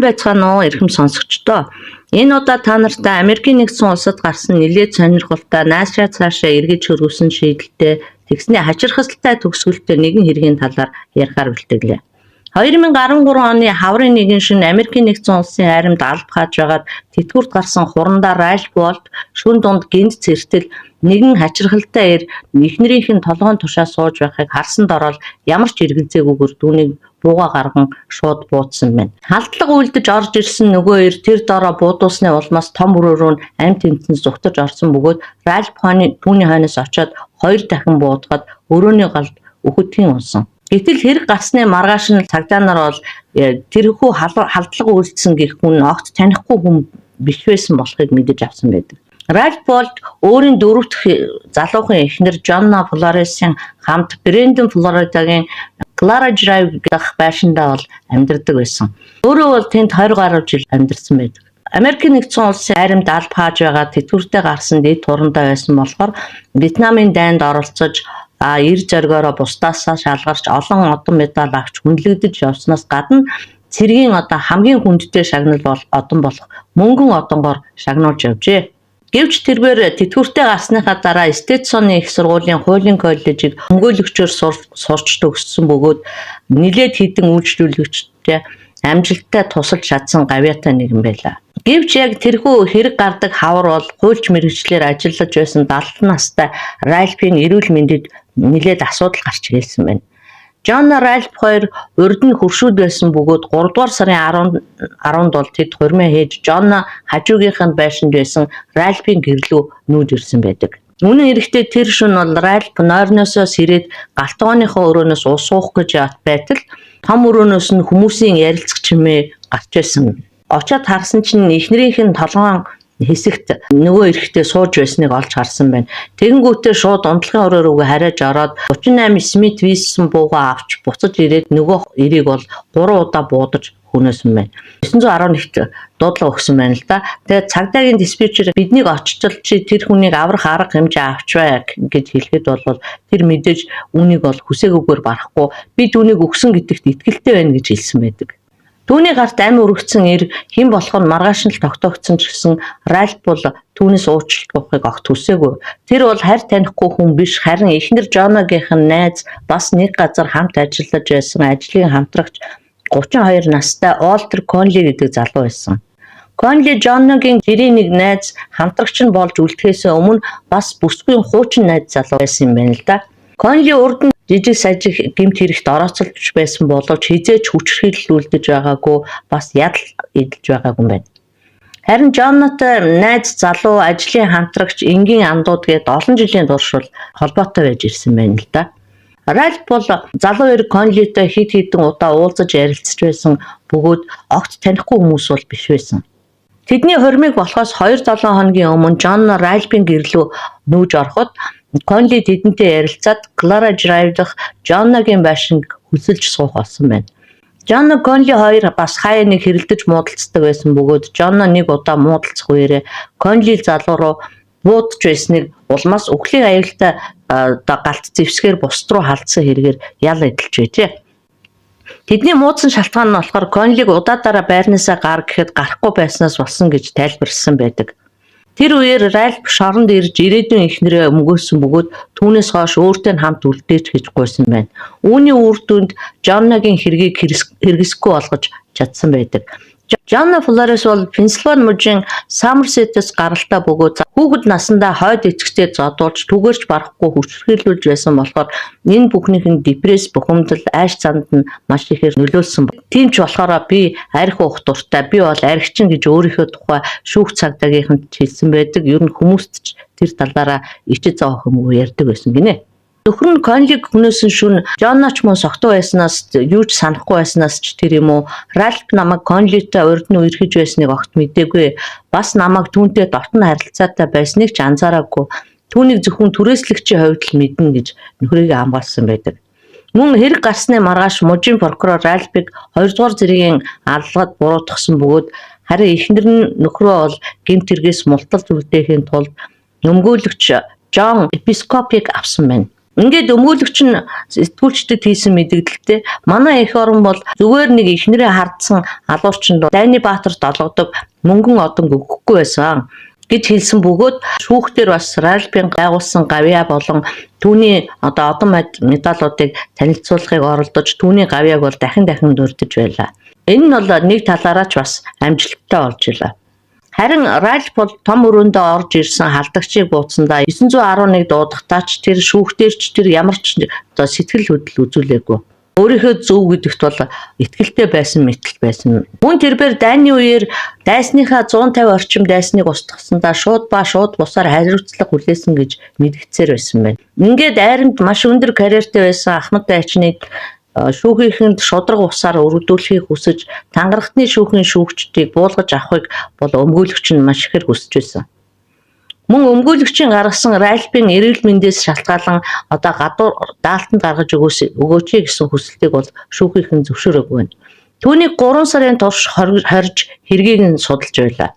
байцгаана уу эрхэм сонсогчдоо. Энэ удаа та нартай Америкийн нэгдсэн улсад гарсан нэлээд сонирхолтой наашаа цаашаа эргэж хөрвсөн шийдэлтэй тэгсний хачирхалтай төгсгөлтэй нэгэн хэргийн талаар ярихаар бэлтгэлээ. 2013 оны хаврын нэгэн шөнө Америкийн нэгдсэн улсын айрамд алд хааж байгаад тэтгэврт гарсан хурандаа Ральф Волт шүн дунд гинт цэртэл нэгэн хачирхалтай эр эхнэрийнх нь толгойн тушаа сууж байхыг харсан дорол ямар ч эргэлзээгүйгээр түүнийг бууга гарган шууд буудсан байна. Халдлага үйлдэж орж ирсэн нөгөө эр тэр дороо буудуулсны улмаас том өрөөрөө амь тэмцэн зүгтэж орсон бөгөөд Ральф түүний хойноос очоод 2 дахин буудгаад өрөөний галд өөхөдгийн унсан. Гэтэл хэрэг гарсны маргааш нь цагдаа нар бол тэрхүү халдлага үйлдсэн гэх хүн огт танихгүй хүн биш байсан болохыг мэдэж авсан байдаг. Ральф Волт өөрийн 4 дахь залуухан эхнэр Джонна Флоресын хамт Брэндон Флоридагийн Клара Драйв гэх байшиндаа бол амьдардаг байсан. Өөрөө бол тэнд 20 гаруй жил амьдарсан байдаг. Америкийн нэгдсэн улсын айрамд алд хааж байгаа тэтгэвртэй гарсан дэд турандаа байсан болохоор Вьетнамын дайнд оролцож эр зоргоороо бусдаасаа шалгарч олон одон медаль авч хүндлэгдэж явснаас гадна цэргийн хамгийн хүндтэй шагнал бол одон болох мөнгөн одонгоор шагнуулж явжээ. Гэвч тэрээр тэтгэвртэй гарсныхаа дараа Стетсоны их сургуулийн хуулийн коллежийг хөнгөлөгчөөр сурч төгссөн бөгөөд нэлээд хэдэн үйлчлүүлэгчтэй амжилттай тусалж чадсан гавьяатай нэгэн байлаа. Гэвч яг тэрхүү хэрэг гардаг хавар бол хуульч мэргэжлэр ажиллаж байсан 70 настай Ральфийн эрүүл мэндэд нэлээд асуудал гарч ирсэн байна. Джон Ральф хоёр урд нь хөршүүд байсан бөгөөд 3 дугаар сарын 10-нд бол тэд хурмаа хийж Джон хажуугийнх нь байшинд байсан Ральфийн гэрлүү нүүж ирсэн байдаг. Үнэн хэрэгтээ тэр шөнө бол Ральф нойрноосоо сэрээд галтгооныхоо өрөөнөөс ус уух гэж байтал том өрөөнөөс нь хүмүүсийн ярилцах чимээ гарч байсан. Очоод харсан чинь эхнэрийнх нь толгоон хэсэгт нөгөө эрэхтэй сууж байсныг олж харсан байна. Тэгэнгүүтээ шууд унтлагын өрөө рүүгээ хариж ороод 38 Смит Виссон буугаа авч буцаж ирээд нөгөө эрийг бол 3 удаа буудаж хүнөөсөн байна. 911-т дуудлага өгсөн байна л да. Тэгээд цагдаагийн диспетчер биднийг очтол чи тэр хүнийг аврах арга хэмжээ авч бай гэж хэлэхэд бол тэр мэдээж үүнийг бол хүсээгүйгээр барахгүй би түүнийг өгсөн гэдэгт итгэлтэй байна гэж хэлсэн байдаг. Түүний гарт амь өргөцсөн эр хэн болох нь маргааш нь тогтоогдсон ч гэсэн Ральф бол түүнээс уучлалт гуйхыг огт хүсээгүй. Тэр бол харь танихгүй хүн биш харин эхнэр Джоногийнх нь найз бас нэг газар хамт ажиллаж байсан ажлын хамтрагч 32 настай Олтер Конли гэдэг залуу байсан. Конли Джоногийн гэрийн нэг найз хамтрагч нь болж үлдэхээс өмнө бас бүсгүй хуучин найз залуу байсан юм байна л да. Конли урд нь жижиг сажиг гэмт хэрэгт орооцолж байсан боловч хизээч хүчрхийлүүлдэж байгаагүй бас ядал эдэлж байгаагүй юм байна. Харин Джоннотой найз залуу ажлын хамтрагч энгийн андууд гээд олон жилийн турш холбоотой байж ирсэн байна л да. Ральф бол залуу эр Конлитой хэд хэдэн удаа уулзаж ярилцж байсан бөгөөд огт танихгүй хүмүүс бол биш байсан. Тэдний хурмыг болохоос 2-7 хоногийн өмнө Джон Ральфийн гэрлүү нүүж ороход Конли тэдэнтэй ярилцаад Клара Драйв дах Джонногийн байшинг хүсэлж суух болсон байна. Джон Конли хоёр бас хаяа нэг хэрэлдэж муудалцдаг байсан бөгөөд Джон нэг удаа муудалцах үеэрээ Конли залуу руу буудж байсныг улмаас өхлийн аюултай галт зэвсгээр бусд руу халдсан хэрэгээр ял эдэлж байжээ. Тэдний муудсан шалтгаан нь болохоор Конлиг удаадараа байрнаасаа гар гэхэд гарахгүй байснаас болсон гэж тайлбарласан байдаг. Тэр үеэр Ральф шоронд ирж ирээдүйн эхнэрээ өмгөөсөн бөгөөд түүнээс хойш өөртөө хамт үлдээж гэж гуйсан байна. Үүний үр дүнд Джонногийн хэргийг хэрэгсэхгүй болгож чадсан байдаг. Джонна Флорес бол Пенсильвани мужийн Саммерсетээс гаралтай бөгөөд хүүхэд насандаа хойд эцэгтэй зодуулж түгээрч барахгүй хүчрхийлүүлж байсан болохоор энэ бүхнийх нь депресс, бухимдал, айш цанд нь маш ихээр нөлөөлсөн. Тийм ч болохоор би арх уух дуртай, би бол архичин гэж өөрийнхөө тухай шүүх цагдаагийнханд хэлсэн байдаг. Ер нь хүмүүст ч тэр талаараа ичээд зоох юм уу ярьдаг байсан гинэ. Нөхөр нь Конлиг хүнөөсөн шүн Джонноч мөн согтуу байснаас юу ч санахгүй байснаас ч тэр юм уу Ральф намайг Конлитой урд нь үерхэж байсныг огт мэдээгүй. Бас намайг түүнтэй дотн харилцаатай байсныг ч анзаараагүй. Түүнийг зөвхөн түрээслэгчийн хувьд л мэднэ гэж нөхрийгөө хамгаалсан байдаг. Мөн хэрэг гарсны маргааш мужийн прокурор Ральфыг 2 дугаар зэргийн аллагад буруутгасан бөгөөд харин эхнэр нь нөхрөө бол гэмт хэрэгээс мулталж үлдээхийн тулд өмгөөлөгч Джон Епископыг авсан байна. Ингээд өмгөөлөгч нь сэтгүүлчдэд хийсэн мэдээлэлтэй манай эх орон бол зүгээр нэг ихнэрээ хардсан алуурчинд Дайны Баатарт олгодог мөнгөн одон өгөхгүй байсан гэж хэлсэн бөгөөд шүүхтэр бас Ральфийн байгуулсан гавьяа болон түүний одон медалуудыг танилцуулахыг оролдож түүний гавьяаг бол дахин дурдж байлаа. Энэ нь бол нэг талаараа ч бас амжилттай болж илаа. Харин Ральф бол том өрөөндөө орж ирсэн халдагчийг бууцсандаа 911 дуудахтаа ч тэр шүүхтэрч тэр ямар ч сэтгэл хөдлөл үзүүлээгүй. Өөрийнхөө зөв гэдэгт бол итгэлтэй байсан мэтэл байсан. Мөн тэрээр дайны үеэр дайсныхаа 150 орчим дайсныг устгасандаа шууд бусаар хариуцлага хүлээсэн гэж мэдгдсээр байсан байна. Ингээд айрамд маш өндөр карьертэй байсан Ахмад Дайчныг шүүхийнхэнд шудраг усаар өргөдүүлэхийг хүсэж тангарахтны шүүхийн шүүгчдийг буулгаж авахыг бол өмгөөлөгч нь маш ихээр хүсэж байсан. Мөн өмгөөлөгчийн гаргасан Ральфийн эрүүл мэндээс шалтгаалan гадуур даалтанд гаргаж өгөөч гэсэн хүсэлтийг бол шүүхийнхэн зөвшөөрөөгүй байна. Түүнийг 3 сарын турш хорж хэргийг нь судалж байлаа.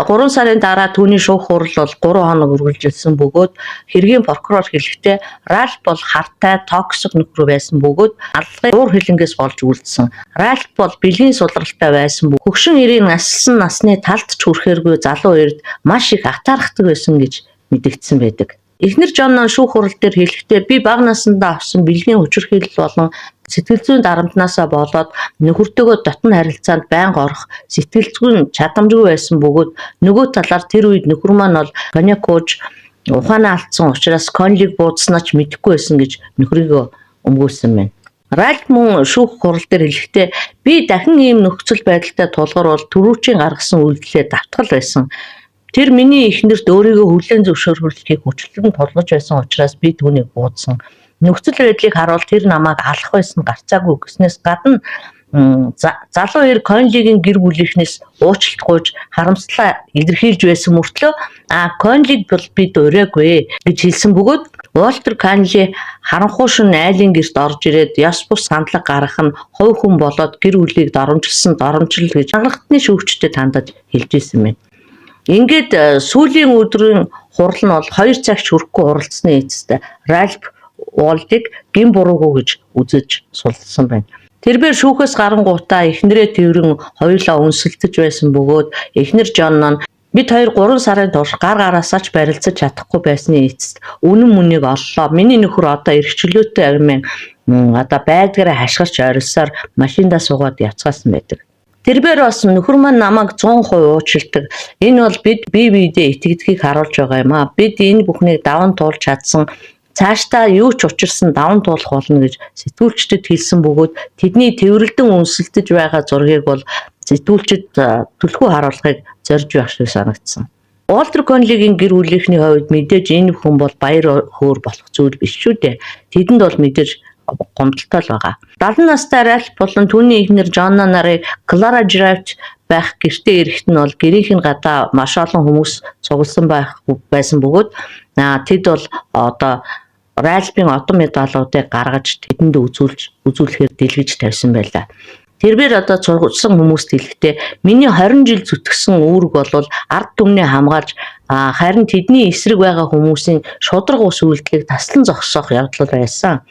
3 сарын дараа түүний шүүх хурал бол 3 хоног үргэлжилсэн бөгөөд хэргийн прокурор хэлэхдээ Ральф бол хартай токсик нөхөр байсан бөгөөд аллагын уур хилэнгээс болж үлдсэн. Ральф бол бэлгийн сулралтай байсан бөгөөд хөгшин эрийн наслсан насны талд ч хүрэхээргүй залуу эрд маш их атаархдаг байсан гэж мэдэгдсэн байдаг. Эхнэр Жон шүүх хурал дээр хэлэхдээ би бага насндаа авсан бэлгийн хүчирхийлэл болон сэтгэл зүйн дарамтнаасаа болоод нөхөртөөгөө дотн харилцаанд байнга орох сэтгэл зүйн чадамжгүй байсан бөгөөд нөгөө талаар тэр үед нөхөр маань бол коньяк ууж ухаанаа алдсан учраас коньяк буудснаа ч мэдэхгүй байсан гэж нөхрийгөө өмгөөлсөн байна. Ральф мөн шүүх хурал дээр хэлэхдээ би дахин ийм нөхцөл байдалтай тулгар бол түрүүчийн гаргасан үйлдэлээ давтгал байсан. Тэр миний эхнэрт өөрийгөө хүлээн зөвшөөрөхийг хүчлэн тулгаж байсан учраас би түүнийг буудсан. Нөхцөл байдлыг харуул тэр намайг алах байсан гарцаагүй гэснээс гадна залуу эр Конлигийн гэр бүлийнхнээс уучлалт гуйж харамслаа илэрхийлж байсан мөртлөө Конлиг бол би дураагүй гэж хэлсэн бөгөөд Уолтер Конли харанхуй шин айлын гэрт орж ирээд ёс бус сандлага гаргах нь хувь хүн болоод гэр бүлийг доромжилсан доромжил гэж анхны шүүгчдэд хандаж хэлж ирсэн байна. Ингээд сүүлийн өдрийн хурал нь бол 2 цагч хүрэхгүй хуралдсны эцэст Ральф Уолтыг гин буруугүй гэж үзэж сулсан байна. Тэрээр шүүхээс гарангуутаа эхнэрээ тэрэн хоёулаа үнсэлдэж байсан бөгөөд эхнэр Жон нь бид хоёр 3 сарын турш гар гараасаа ч барилцаж чадахгүй байсны эцэст үнэн мөнийг оллоо. Миний нөхөр одоо эрхчлөөтэй армийн байдгаараа хашгирч орилсоор машиндаа суугаад явцгаасан байдаг. Тэрээр бас нөхөр маань намайг 100% уучилдаг. Энэ бол бид бие биедээ итгэдгийг харуулж байгаа юм аа. Бид энэ бүхнийг даван туулж чадсан. Цаашдаа юу ч учирсан даван туулах болно гэж сэтгүүлчдэд хэлсэн бөгөөд тэдний тэрвэрлдэн үнсэлдэж байгаа зургийг бол сэтгүүлчид түлхүү харуулахыг зорж байх шиг санагдсан. Уолтер Конлигийн гэр бүлийнхний хувьд мэдээж энэ хүн бол баяр хөөр болох зүйл биш шүү дээ. Тэдэнд бол мэдээж гомдолтой л байгаа. 70 настай Ральф болон түүний эхнэр Жон нарыг Клара Драйвт байх гэртээ ирэхэд нь бол гэрийнх нь гадаа маш олон хүмүүс цугласан байсан бөгөөд тэд бол одоо Ральфийн одон медалуудыг гаргаж тэдэнд үзүүлэхээр дэлгэж тавьсан байлаа. Тэрээр одоо цугласан хүмүүст хэлэхдээ миний 20 жил зүтгэсэн үүрэг бол ард түмнээ хамгаалж харин тэдний эсрэг байгаа хүмүүсийн шудраг ус үйлдэлийг таслан зогсоох явдал байсан.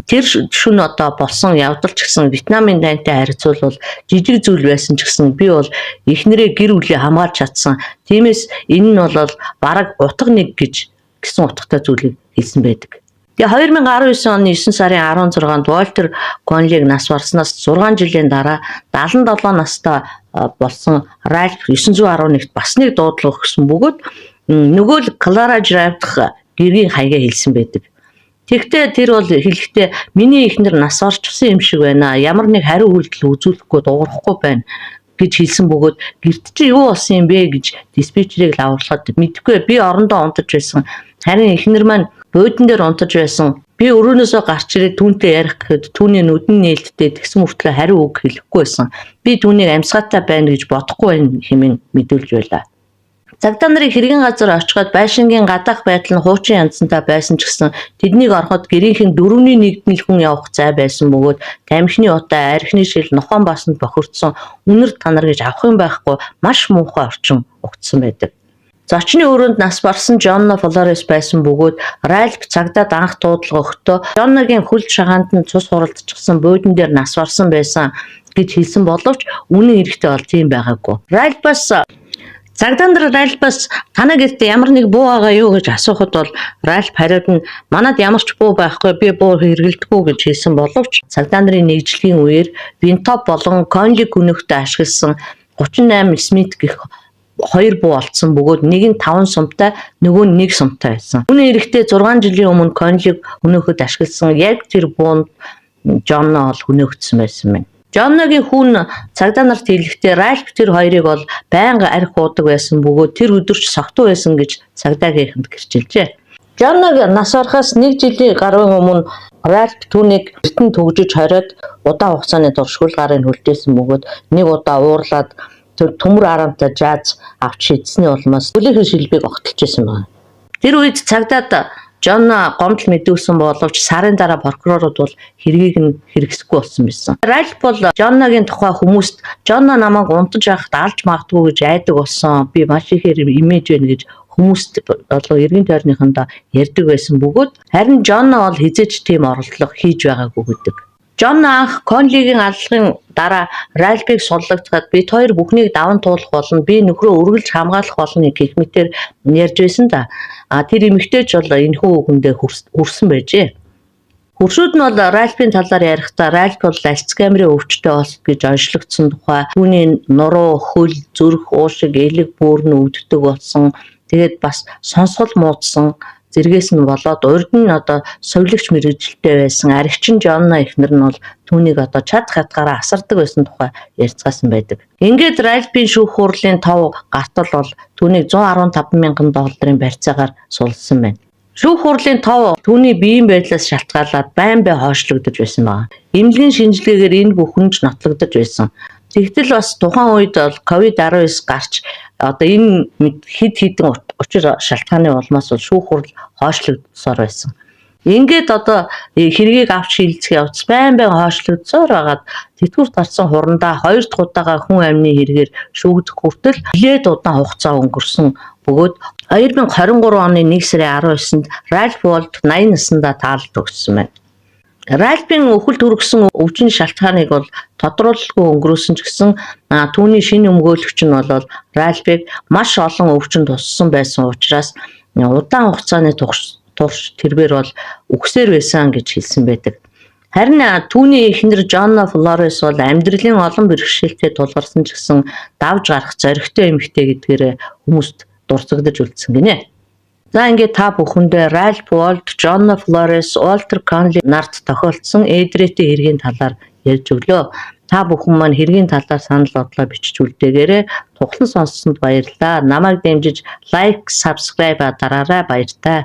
Тэр шүн одоо болсон явдал ч гэсэн Вьетнамын дайнтай харьцуулбал жижиг зүйл байсан ч гэсэн би бол эхнэрээ гэр бүлээ хамгаалж чадсан. Тиймээс энэ нь бол бараг утга нэг гэсэн утгатай зүйлийг хэлсэн байдаг. Тэгээ 2019 оны 9 сарын 16-нд Уолтер Конлиг нас барснаас 6 жилийн дараа 77 настай болсон Ральф 911-т бас нэг дуудлага өгсөн бөгөөд нөгөө л Клара Драйвт гэргийн хаягаа хэлсэн байдаг. Тэгтээ тэр бол хэлэхдээ миний эхнэр нас орчихсан юм шиг байна. Ямар нэг хариу үйлдэл үзүүлэхгүй дуурахгүй байна гэж хэлсэн бөгөөд гэрт чи юу болсон юм бэ гэж диспетчерийг лавруулахад мэдгүй би орондоо унтаж байсан. Харин эхнэр маань буудан дээр унтаж байсан. Би өрөөнөөсөө гарч ирээд түүнтэй ярих гэхэд түүний нүдэн нээлттэй тэгсэн мөртлөө хариу үг хэлэхгүй байсан. Би түүнийг амьсгаатай байна гэж бодохгүй байна хэмээн мэдүүлж байлаа. Цагдаа нарын хэргийн газар очиход байшингийн гадаах байдал нь хуучин янзантай байсан ч гэсэн тэднийг ороход гэрийнхэн 4-1 хүн явах зай байсан бөгөөд тамхины утаа, архины шил, нохоон басанд бохирдсон үнэр танар гэж авах юм байхгүй маш муухай орчин өгдсөн байдаг. Зочны өрөөнд нас барсан Жonna Flores байсан бөгөөд Ральф цагдаад анх дуудлага өгөхдөө Жонногийн хөл шагаанд нь цус хуралдчихсан буудан дээр нас барсан байсан гэж хэлсэн боловч үнэн эрэгтэй бол тийм байгаагүй. Цагдаа нар Ральфаас танаа гэртээ ямар нэг буу байгаа юу гэж асуухад бол Ральф хариуд нь манад ямар ч буу байхгүй би буу хэрэглэдэггүй гэж хэлсэн боловч цагдаа нарын нэгжлэгийн үеэр Винтоп болон Конли гүнөхтэй ашигласан 38 Смит гэх хоёр буу олдсон бөгөөд нэг нь 5 сумтай нөгөө нь 1 сумтай байсан. Үнэн эрэхтэй 6 жилийн өмнө Конлиг хөнөөхөд ашигласан яг тэр буунд Жонно бол хөнөөгдсөн байсан байна. Жонногийн хүн цагдаа нарт хэлэхдээ Ральф тэр хоёрыг бол байнга арх уудаг байсан бөгөөд тэр өдөрч согтуу байсан гэж цагдаагийнханд гэрчилжээ. Жонног нас барахаас 1 жилийн гаруй өмнө Ральф түүнийг эртэн төгжиж хориод удаан хугацааны дуршгүй гарын хөлдөөсөн бөгөөд нэг удаа уурлаад тэр төмөр арамтай жаз авч шийдсэний улмаас төлөхийн шилбэг огтолж исэн байна. Тэр үед цагдаад Жонно гомдол мэдүүлсэн боловч сарын дараа прокурорууд бол хэргийг нь хэрэгсэхгүй болсон байсан. Ральф бол Жонногийн тухай хүмүүст Жонно намайг унтаж явахд алж магадгүй гэж айдаг болсон. Би маш ихээр имиж байна гэж хүмүүст болоо эргэн тойрныхондоо ярьдаг байсан бөгөөд харин Жонно бол хизээч тийм оролдлого хийж байгаагүй гэдэг. Жонно анх Конлигийн аллагын дараа Ральфыг суллагдахад бид хоёр бүхнийг даван туулах болно. Би нөхрөө үргэлж хамгаалах болно гэх мэтээр ярьж байсан да. Тэр эмэгтэйч бол энэхүү үгэндээ хүрсэн байжээ. Хуршууд нь бол Ральфийн талаар ярихдаа Ральф бол альц камерын өвчтөй болт гэж онцлогдсон тухай түүний нуруу, хөл, зүрх, уушиг, элэг бүүр нь өвддөг болсон. Тэгээд бас сонсгол муудсан. Зэргээс нь болоод урд нь одоо совилогч мэргэжилтэй байсан аригчин Жонно эхнэр нь бол түүнийг одоо чад хатгаараа асардаг байсан тухай ярьцгаасан байдаг. Ингээд Ральфийн шүүх хурлын тов гартал бол түүнийг 115 мянган долларын барьцаагаар сулсан байна. Шүүх хурлын тов түүний биеийн байдлаас шалтгаалаад байн бай хойшлогдож байсан байна. Эмнэлгийн шинжилгээгээр энэ бүхэн ч нотлогдож байсан. Тэгтэл бас тухайн үед бол COVID-19 гарч одоо энэ хэд хэдэн учир шалтгааны улмаас бол шүүх хурал хойшлогдсоор байсан. Ингээд одоо хэргийг авч шилжих явц байн хойшлогдсоор байгаад тэтгэврт гарсан хурандаа 2 дахь удаага хүн амны хэрэгээр шүүгдэх хүртэл нэлээд удаан хугацаа өнгөрсөн бөгөөд 2023 оны 1 сарын 19-нд Ральф Уолт 80 наснда таалд өгсөн байна. Ральфийн өхөл төрөгсөн өвчин шалтгааныг бол тодруулалгүй өнгөрөөсөн ч гэсэн түүний шинэ өмгөөлөгч нь бол Ральфыг маш олон өвчин туссан байсан учраас удаан хугацааны турш тэрбээр бол үхсээр байсан гэж хэлсэн байдаг. Харин түүний эхнэр Жonna Flores бол амьдралын олон бэрхшээлтэй тулгарсан ч гэсэн давж гарах зоригтой эмэгтэй гэдгээр хүмүүст дурсагдж үлдсэн гинэ. За ингээд та бүхэндээ Ральф Уолт, Жonna Flores, Уолтер Конли нарт тохиолдсон Эдрэтийн хэргийн талаар ярьж өглөө. Та бүхэн маань хэргийн талаар санал бодлоо бичиж үлдээгээрэй. Тухлан сонссонд баярлалаа. Намайг дэмжиж лайк, subscribe дараарай баяртай.